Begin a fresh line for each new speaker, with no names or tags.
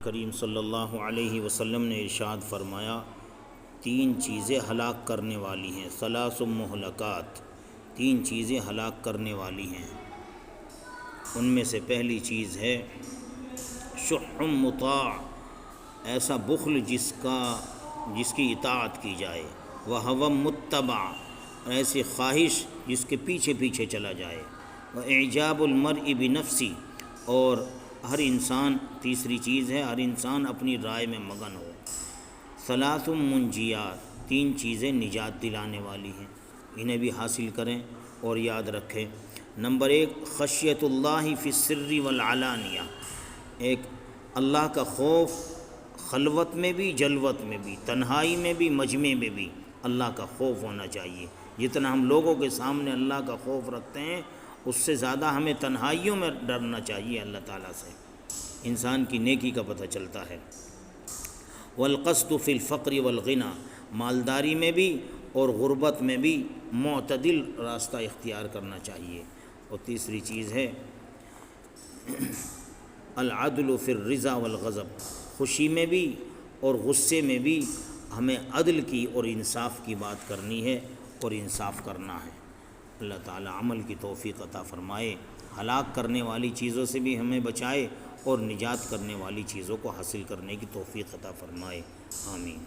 کریم صلی اللہ علیہ وسلم نے ارشاد فرمایا، تین چیزیں ہلاک کرنے والی ہیں، ثلاث مہلکات، تین چیزیں ہلاک کرنے والی ہیں۔ ان میں سے پہلی چیز ہے شح مطاع، ایسا بخل جس کی اطاعت کی جائے، وہوى متبع، ایسی خواہش جس کے پیچھے پیچھے چلا جائے، واعجاب المرء بنفسی، اور ہر انسان، تیسری چیز ہے ہر انسان اپنی رائے میں مگن ہو۔ ثلاث منجیات، تین چیزیں نجات دلانے والی ہیں، انہیں بھی حاصل کریں اور یاد رکھیں۔ نمبر 1 خشیت اللہ فی السر والعلانیہ، ایک اللہ کا خوف خلوت میں بھی، جلوت میں بھی، تنہائی میں بھی، مجمع میں بھی اللہ کا خوف ہونا چاہیے۔ جتنا ہم لوگوں کے سامنے اللہ کا خوف رکھتے ہیں، اس سے زیادہ ہمیں تنہائیوں میں ڈرنا چاہیے اللہ تعالیٰ سے، انسان کی نیکی کا پتہ چلتا ہے۔ والقصد فی الفقر والغنی، مالداری میں بھی اور غربت میں بھی معتدل راستہ اختیار کرنا چاہیے۔ اور تیسری چیز ہے العدل فی الرضا والغضب، خوشی میں بھی اور غصے میں بھی ہمیں عدل کی اور انصاف کی بات کرنی ہے اور انصاف کرنا ہے۔ اللہ تعالی عمل کی توفیق عطا فرمائے، ہلاک کرنے والی چیزوں سے بھی ہمیں بچائے اور نجات کرنے والی چیزوں کو حاصل کرنے کی توفیق عطا فرمائے، آمین۔